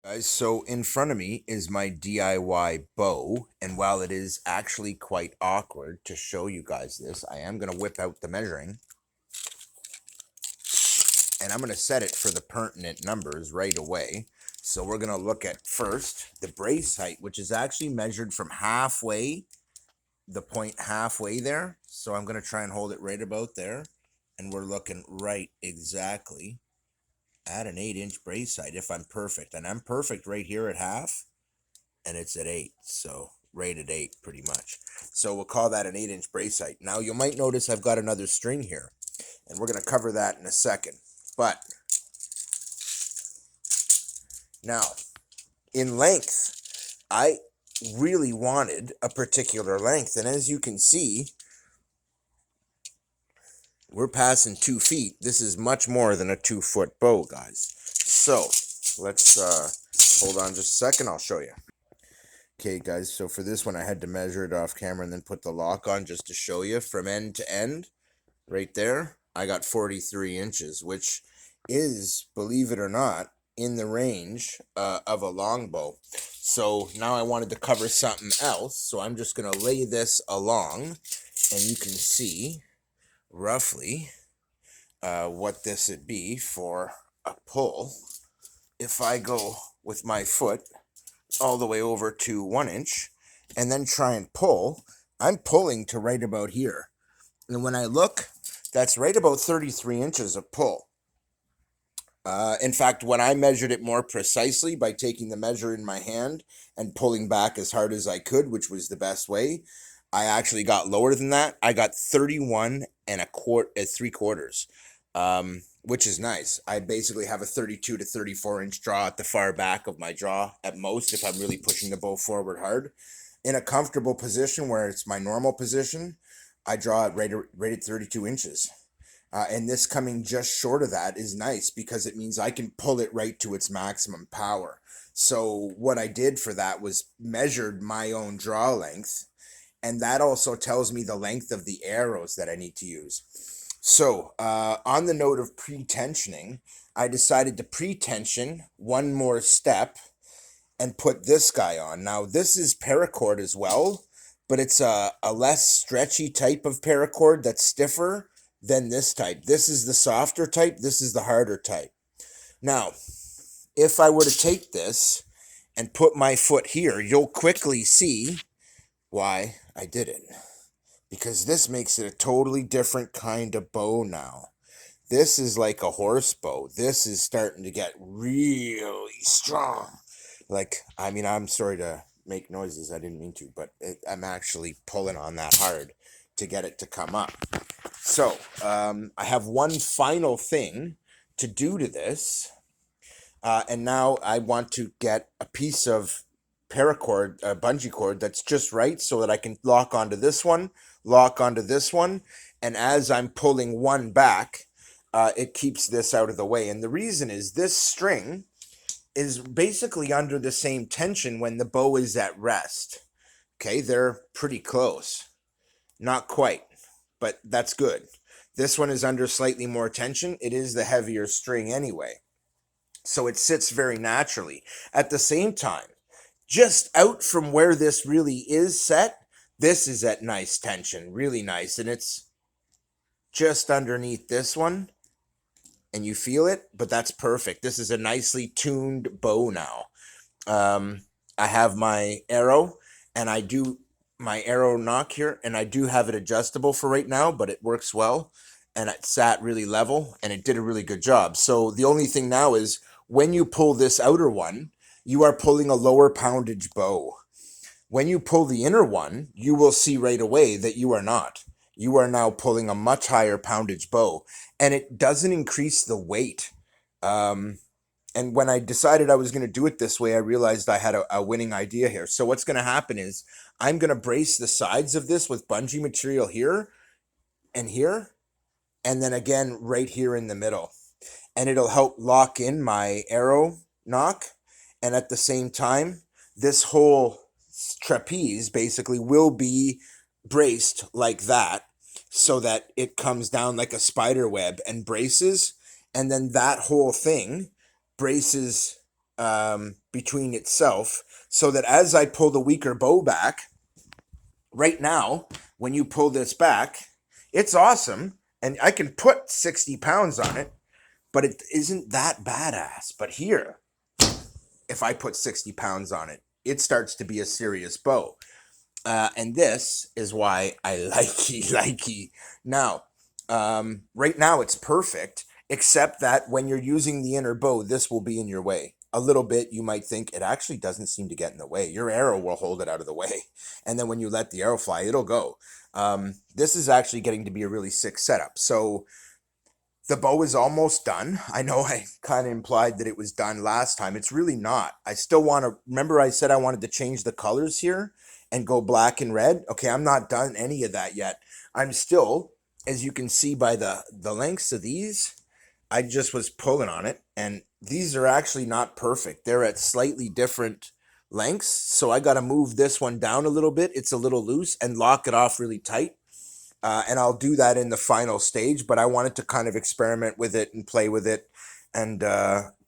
Guys, so in front of me is my DIY bow, and while it is actually quite awkward to show you guys this, I am going to whip out the measuring, and I'm going to set it for the pertinent numbers right away. So we're going to look at first the brace height, which is actually measured from halfway, the point halfway there. So I'm going to try and hold it right about there, and we're looking right exactly at an 8-inch brace height if I'm perfect. And I'm perfect right here at half, and it's at 8, so right at 8 pretty much. So we'll call that an 8-inch brace height. Now you might notice I've got another string here, and we're going to cover that in a second. But now, in length, I really wanted a particular length, and as you can see, we're passing 2 feet. This is much more than a 2-foot bow, guys. So let's hold on just a second. I'll show you. Okay, guys, so for this one, I had to measure it off camera and then put the lock on just to show you from end to end. Right there, I got 43 inches, which is, believe it or not, in the range of a longbow. So now I wanted to cover something else, so I'm just going to lay this along, and you can see roughly what this would be for a pull. If I go with my foot all the way over to 1 inch and then try and pull, I'm pulling to right about here. And when I look, that's right about 33 inches of pull. In fact, when I measured it more precisely by taking the measure in my hand and pulling back as hard as I could, which was the best way, I actually got lower than that. I got 31 and three quarters, which is nice. I basically have a 32 to 34 inch draw at the far back of my draw at most if I'm really pushing the bow forward hard. In a comfortable position where it's my normal position, I draw it right at 32 inches. And this coming just short of that is nice because it means I can pull it right to its maximum power. So what I did for that was measured my own draw length, and that also tells me the length of the arrows that I need to use. So on the note of pretensioning, I decided to pretension one more step and put this guy on. Now this is paracord as well, but it's a less stretchy type of paracord that's stiffer than this type. This is the softer type. This is the harder type. Now, if I were to take this and put my foot here, you'll quickly see why I did it. Because this makes it a totally different kind of bow now. This is like a horse bow. This is starting to get really strong. Like, I mean, I'm sorry to make noises. I didn't mean to, but I'm actually pulling on that hard to get it to come up. So, I have one final thing to do to this. And now I want to get a piece of paracord, bungee cord that's just right so that I can lock onto this one, and as I'm pulling one back, it keeps this out of the way. And the reason is this string is basically under the same tension when the bow is at rest. Okay, they're pretty close. Not quite, but that's good. This one is under slightly more tension. It is the heavier string anyway. So it sits very naturally. At the same time, just out from where this really is set, this is at nice tension, really nice. And it's just underneath this one, and you feel it, but that's perfect. This is a nicely tuned bow now. I have my arrow, and I do my arrow nock here, and I do have it adjustable for right now, but it works well, and it sat really level, and it did a really good job. So the only thing now is when you pull this outer one, you are pulling a lower poundage bow. When you pull the inner one, you will see right away that you are not. You are now pulling a much higher poundage bow, and it doesn't increase the weight. And when I decided I was going to do it this way, I realized I had a winning idea here. So what's going to happen is I'm going to brace the sides of this with bungee material here, and then again right here in the middle. And it'll help lock in my arrow nock. And at the same time, this whole trapeze basically will be braced like that so that it comes down like a spider web and braces. And then that whole thing braces between itself, so that as I pull the weaker bow back, right now, when you pull this back, it's awesome, and I can put 60 pounds on it, but it isn't that badass. But here, if I put 60 pounds on it, it starts to be a serious bow. And this is why I likey. Now, right now it's perfect, except that when you're using the inner bow, this will be in your way. A little bit, you might think it actually doesn't seem to get in the way. Your arrow will hold it out of the way. And then when you let the arrow fly, it'll go. This is actually getting to be a really sick setup. So the bow is almost done. I know I kind of implied that it was done last time. It's really not. I still want to, remember I said I wanted to change the colors here and go black and red? Okay, I'm not done any of that yet. I'm still, as you can see by the lengths of these, I just was pulling on it, and these are actually not perfect. They're at slightly different lengths, so I got to move this one down a little bit. It's a little loose, and lock it off really tight. And I'll do that in the final stage, but I wanted to kind of experiment with it and play with it and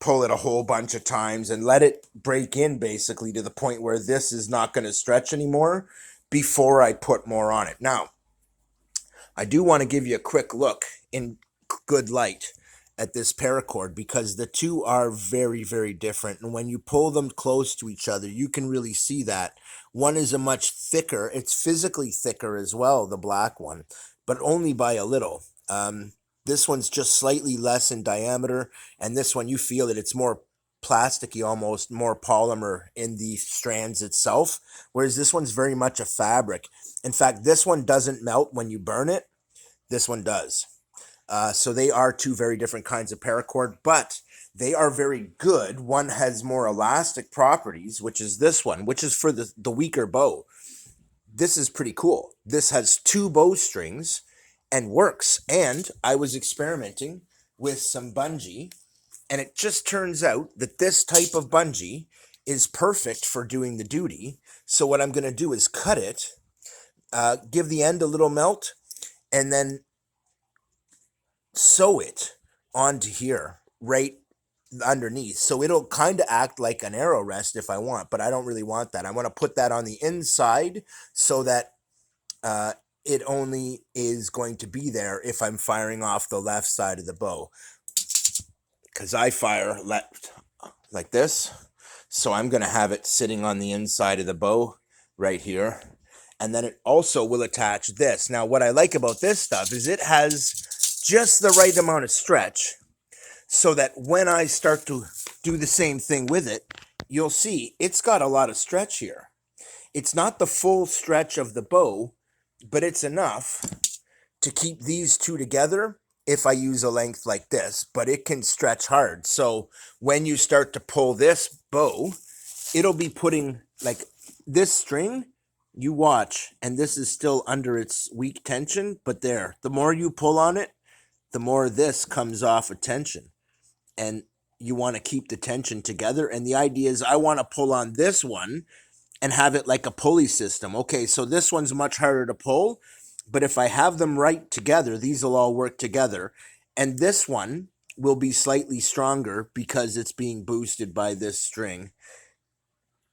pull it a whole bunch of times and let it break in basically to the point where this is not going to stretch anymore before I put more on it. Now, I do want to give you a quick look in good light at this paracord, because the two are very, very different. And when you pull them close to each other, you can really see that. One is a much thicker, it's physically thicker as well, the black one, but only by a little. This one's just slightly less in diameter, and this one, you feel that it's more plasticky, almost more polymer in the strands itself, whereas this one's very much a fabric. In fact, this one doesn't melt when you burn it. This one does. So they are two very different kinds of paracord, but they are very good. One has more elastic properties, which is this one, which is for the weaker bow. This is pretty cool. This has two bowstrings and works. And I was experimenting with some bungee, and it just turns out that this type of bungee is perfect for doing the duty. So what I'm going to do is cut it, give the end a little melt, and then sew it onto here right underneath, so it'll kind of act like an arrow rest if I want, but I don't really want that. I want to put that on the inside so that it only is going to be there if I'm firing off the left side of the bow, because I fire left like this, so I'm going to have it sitting on the inside of the bow right here. And then it also will attach this. Now, what I like about this stuff is it has just the right amount of stretch, so that when I start to do the same thing with it, you'll see it's got a lot of stretch here. It's not the full stretch of the bow, but it's enough to keep these two together if I use a length like this, but it can stretch hard. So when you start to pull this bow, it'll be putting, like, this string, you watch, and this is still under its weak tension, but there, the more you pull on it, the more this comes off of tension. And you want to keep the tension together. And the idea is I want to pull on this one and have it like a pulley system. Okay, so this one's much harder to pull, but if I have them right together, these will all work together. And this one will be slightly stronger because it's being boosted by this string,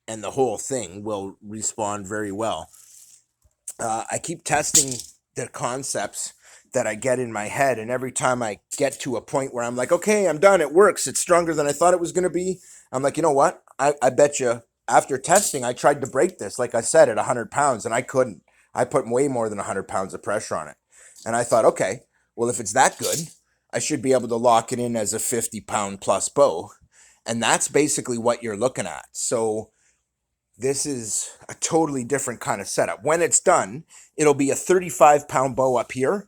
and the whole thing will respond very well. I keep testing the concepts that I get in my head, and every time I get to a point where I'm like, okay, I'm done, it works, it's stronger than I thought it was going to be, I'm like, you know what, I bet you after testing, I tried to break this, like I said, at 100 pounds, and I couldn't. I put way more than 100 pounds of pressure on it, and I thought, okay, well, if it's that good, I should be able to lock it in as a 50-pound plus bow, and that's basically what you're looking at. So this is a totally different kind of setup. When it's done, it'll be a 35-pound bow up here,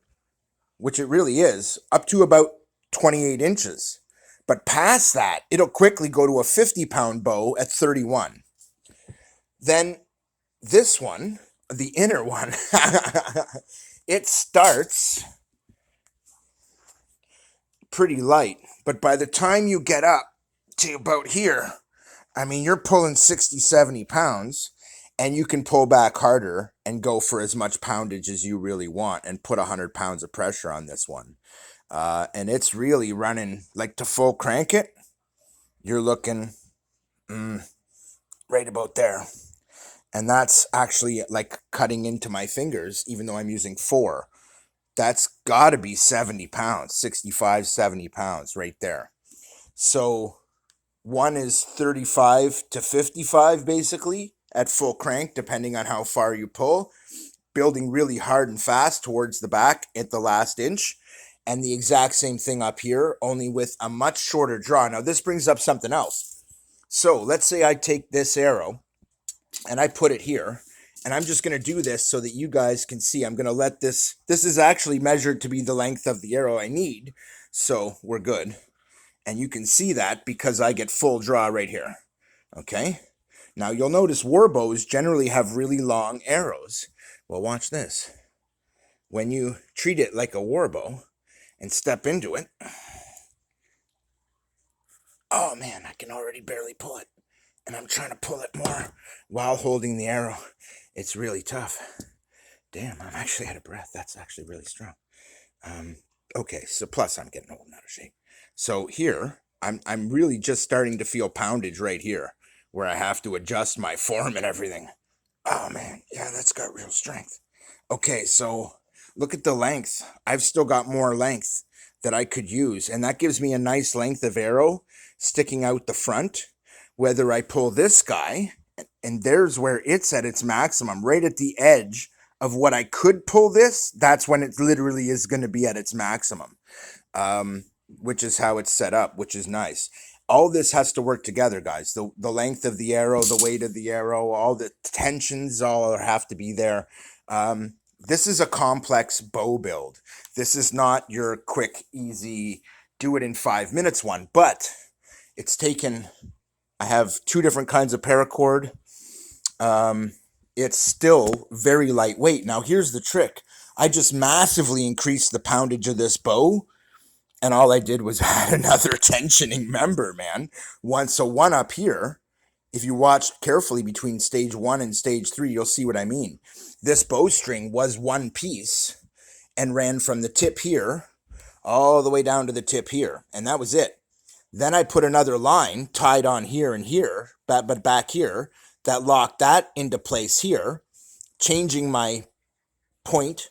which it really is, up to about 28 inches. But past that, it'll quickly go to a 50-pound bow at 31. Then this one, the inner one, it starts pretty light. But by the time you get up to about here, I mean, you're pulling 60, 70 pounds, and you can pull back harder and go for as much poundage as you really want and put 100 pounds of pressure on this one. And it's really running, like, to full crank it, you're looking right about there. And that's actually like cutting into my fingers, even though I'm using 4. That's got to be 70 pounds, 65, 70 pounds right there. So one is 35 to 55 basically at full crank, depending on how far you pull, building really hard and fast towards the back at the last inch. And the exact same thing up here, only with a much shorter draw. Now, this brings up something else. So let's say I take this arrow and I put it here. And I'm just going to do this so that you guys can see. I'm going to let this is actually measured to be the length of the arrow I need. So we're good. And you can see that because I get full draw right here. Okay. Now you'll notice war bows generally have really long arrows. Well, watch this. When you treat it like a war bow and step into it, oh man, I can already barely pull it. And I'm trying to pull it more while holding the arrow. It's really tough. Damn, I'm actually out of breath. That's actually really strong. Okay, so plus I'm getting old and out of shape. So here, I'm really just starting to feel poundage right here, where I have to adjust my form and everything. Oh man, yeah, that's got real strength. Okay, so look at the length. I've still got more length that I could use, and that gives me a nice length of arrow sticking out the front. Whether I pull this guy, and there's where it's at its maximum, right at the edge of what I could pull this, that's when it literally is going to be at its maximum, which is how it's set up, which is nice. All this has to work together, guys. The length of the arrow, the weight of the arrow, all the tensions all have to be there. This is a complex bow build. This is not your quick, easy, do it in 5 minutes one, but it's taken... I have 2 different kinds of paracord. It's still very lightweight. Now, here's the trick. I just massively increased the poundage of this bow, and all I did was add another tensioning member, man. So one up here, if you watch carefully between stage 1 and stage 3, you'll see what I mean. This bowstring was one piece and ran from the tip here all the way down to the tip here, and that was it. Then I put another line tied on here and here, but back here, that locked that into place here, changing my point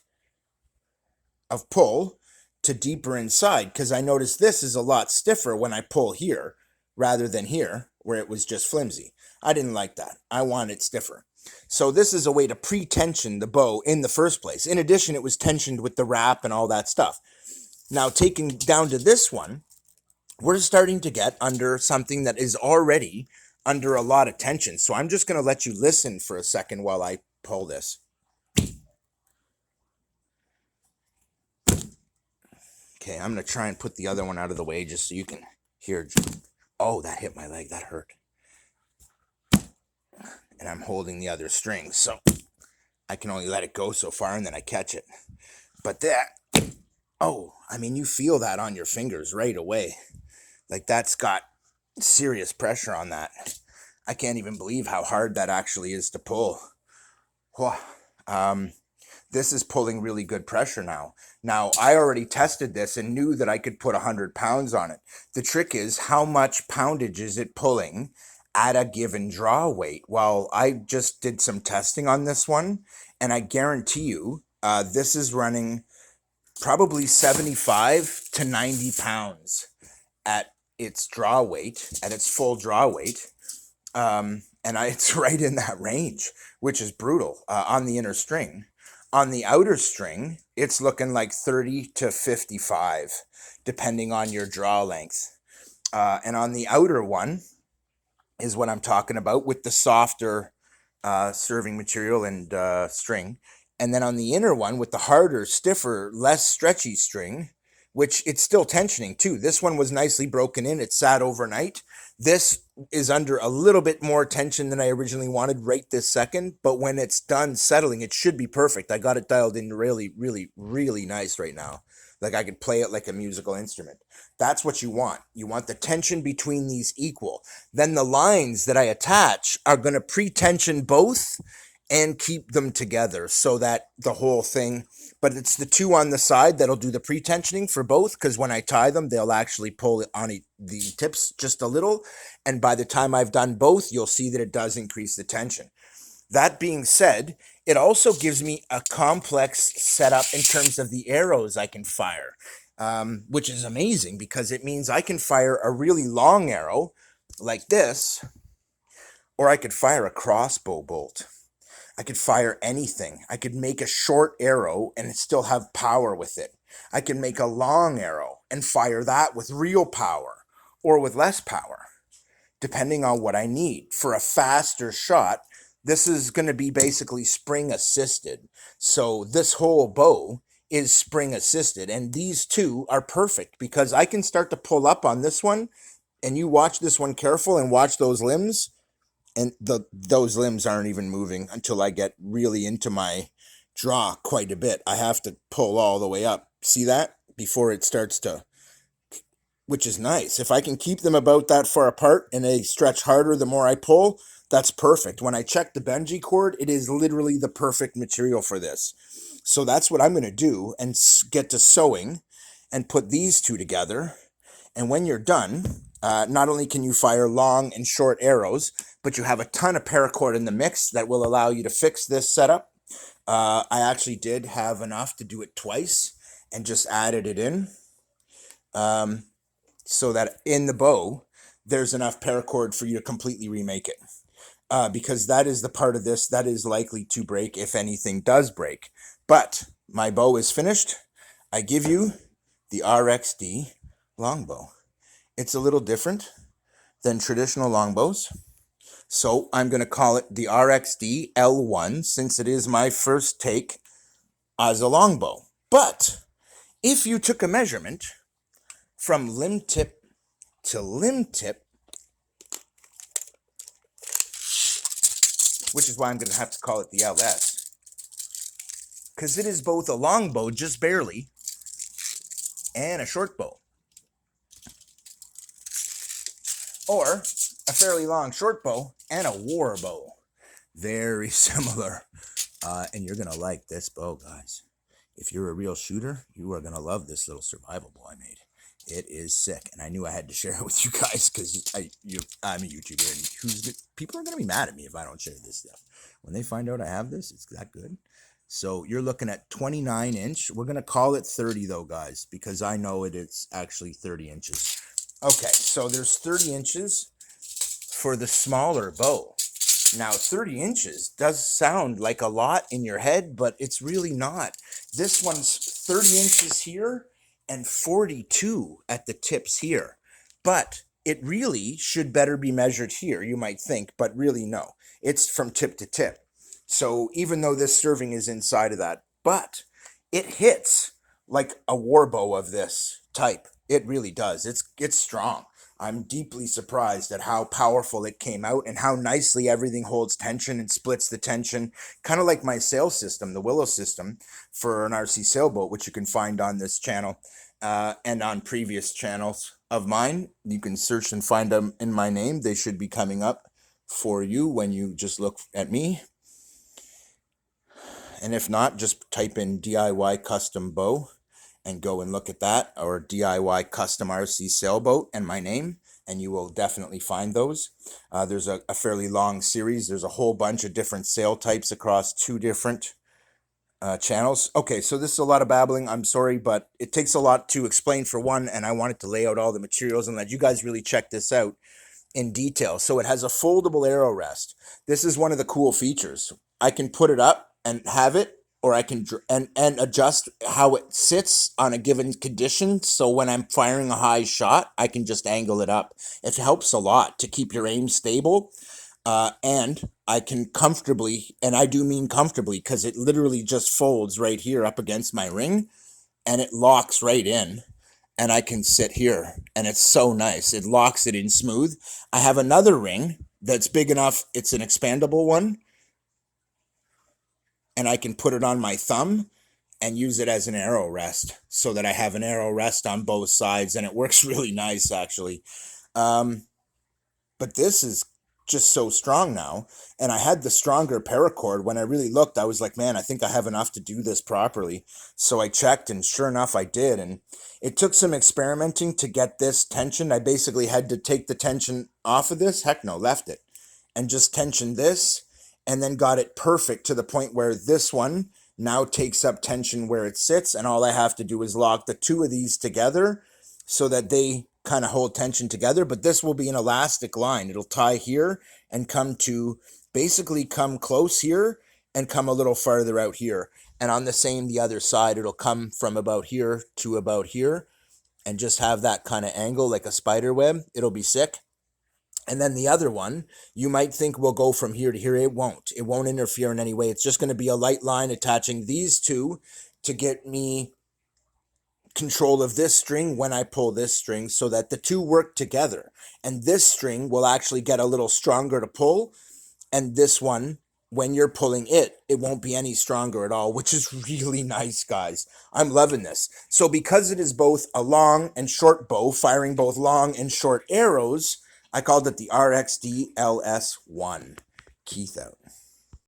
of pull to deeper inside, because I noticed this is a lot stiffer when I pull here rather than here, where it was just flimsy. I didn't like that. I wanted it stiffer. So this is a way to pre-tension the bow in the first place. In addition, it was tensioned with the wrap and all that stuff. Now, taking down to this one, we're starting to get under something that is already under a lot of tension. So I'm just going to let you listen for a second while I pull this. Okay, I'm going to try and put the other one out of the way just so you can hear. Oh, that hit my leg. That hurt. And I'm holding the other string, so I can only let it go so far and then I catch it. But that, oh, I mean, you feel that on your fingers right away. Like, that's got serious pressure on that. I can't even believe how hard that actually is to pull. This is pulling really good pressure now. Now, I already tested this and knew that I could put 100 pounds on it. The trick is, how much poundage is it pulling at a given draw weight? Well, I just did some testing on this one, and I guarantee you, this is running probably 75 to 90 pounds at its draw weight, at its full draw weight, it's right in that range, which is brutal on the inner string. On the outer string, it's looking like 30 to 55, depending on your draw length. And on the outer one is what I'm talking about, with the softer serving material and string. And then on the inner one, with the harder, stiffer, less stretchy string, which it's still tensioning too. This one was nicely broken in. It sat overnight. This is under a little bit more tension than I originally wanted right this second, but when it's done settling, it should be perfect. I got it dialed in really, really, really nice right now. Like, I could play it like a musical instrument. That's what you want. You want the tension between these equal. Then the lines that I attach are going to pre-tension both and keep them together so that the whole thing but it's the two on the side that'll do the pretensioning for both, because when I tie them, they'll actually pull on the tips just a little, and by the time I've done both, you'll see that it does increase the tension. That being said, it also gives me a complex setup in terms of the arrows I can fire, which is amazing because it means I can fire a really long arrow like this, or I could fire a crossbow bolt. I could fire anything. I could make a short arrow and still have power with it. I can make a long arrow and fire that with real power or with less power, depending on what I need. For a faster shot, this is going to be basically spring assisted. So this whole bow is spring assisted, and these two are perfect because I can start to pull up on this one, and you watch this one careful and watch those limbs, and those limbs aren't even moving until I get really into my draw quite a bit. I have to pull all the way up. See that? Before it starts to, which is nice. If I can keep them about that far apart and they stretch harder the more I pull, that's perfect. When I check the bungee cord, it is literally the perfect material for this. So that's what I'm going to do and get to sewing and put these two together. And when you're done, not only can you fire long and short arrows, but you have a ton of paracord in the mix that will allow you to fix this setup. I actually did have enough to do it twice and just added it in. So that in the bow, there's enough paracord for you to completely remake it. Because that is the part of this that is likely to break if anything does break. But my bow is finished. I give you the RXD longbow. It's a little different than traditional longbows. So I'm going to call it the RXD L1 since it is my first take as a longbow. But if you took a measurement from limb tip to limb tip, which is why I'm going to have to call it the LS, because it is both a longbow, just barely, and a short bow. Or a fairly long short bow and a war bow. Very similar. And you're going to like this bow, guys. If you're a real shooter, you are going to love this little survival bow I made. It is sick, and I knew I had to share it with you guys because I'm a YouTuber, and people are going to be mad at me if I don't share this stuff. When they find out I have this, it's that good. So you're looking at 29 inch. We're going to call it 30 though, guys, because I know it's actually 30 inches. Okay, so there's 30 inches for the smaller bow. Now, 30 inches does sound like a lot in your head, but it's really not. This one's 30 inches here and 42 at the tips here. But it really should better be measured here, you might think, but really no. It's from tip to tip. So even though this serving is inside of that, but it hits like a war bow of this type. It really does. It's strong. I'm deeply surprised at how powerful it came out and how nicely everything holds tension and splits the tension. Kind of like my sail system, the Willow system for an RC sailboat, which you can find on this channel and on previous channels of mine. You can search and find them in my name. They should be coming up for you when you just look at me. And if not, just type in DIY custom bow and go and look at that, or DIY custom RC sailboat and my name, and you will definitely find those. There's a fairly long series. There's a whole bunch of different sail types across 2 different channels. Okay, so this is a lot of babbling. I'm sorry, but it takes a lot to explain for one, and I wanted to lay out all the materials and let you guys really check this out in detail. So it has a foldable arrow rest. This is one of the cool features. I can put it up and have it, or I can and adjust how it sits on a given condition. So when I'm firing a high shot, I can just angle it up. It helps a lot to keep your aim stable. And I can comfortably, and I do mean comfortably, because it literally just folds right here up against my ring, and it locks right in. And I can sit here, and it's so nice. It locks it in smooth. I have another ring that's big enough. It's an expandable one, and I can put it on my thumb and use it as an arrow rest so that I have an arrow rest on both sides, and it works really nice, actually. But this is just so strong now. And I had the stronger paracord. When I really looked, I was like, man, I think I have enough to do this properly. So I checked, and sure enough, I did. And it took some experimenting to get this tension. I basically had to take the tension off of this. Heck no, left it. And just tension this, and then got it perfect to the point where this one now takes up tension where it sits. And all I have to do is lock the two of these together so that they kind of hold tension together. But this will be an elastic line. It'll tie here and basically come close here and come a little farther out here. And on the other side, it'll come from about here to about here and just have that kind of angle like a spider web. It'll be sick. And then the other one, you might think will go from here to here. It won't. It won't interfere in any way. It's just going to be a light line attaching these two to get me control of this string when I pull this string, so that the two work together. And this string will actually get a little stronger to pull. And this one, when you're pulling it, it won't be any stronger at all, which is really nice, guys. I'm loving this. So because it is both a long and short bow, firing both long and short arrows, I called it the RXD LS1. Keith out.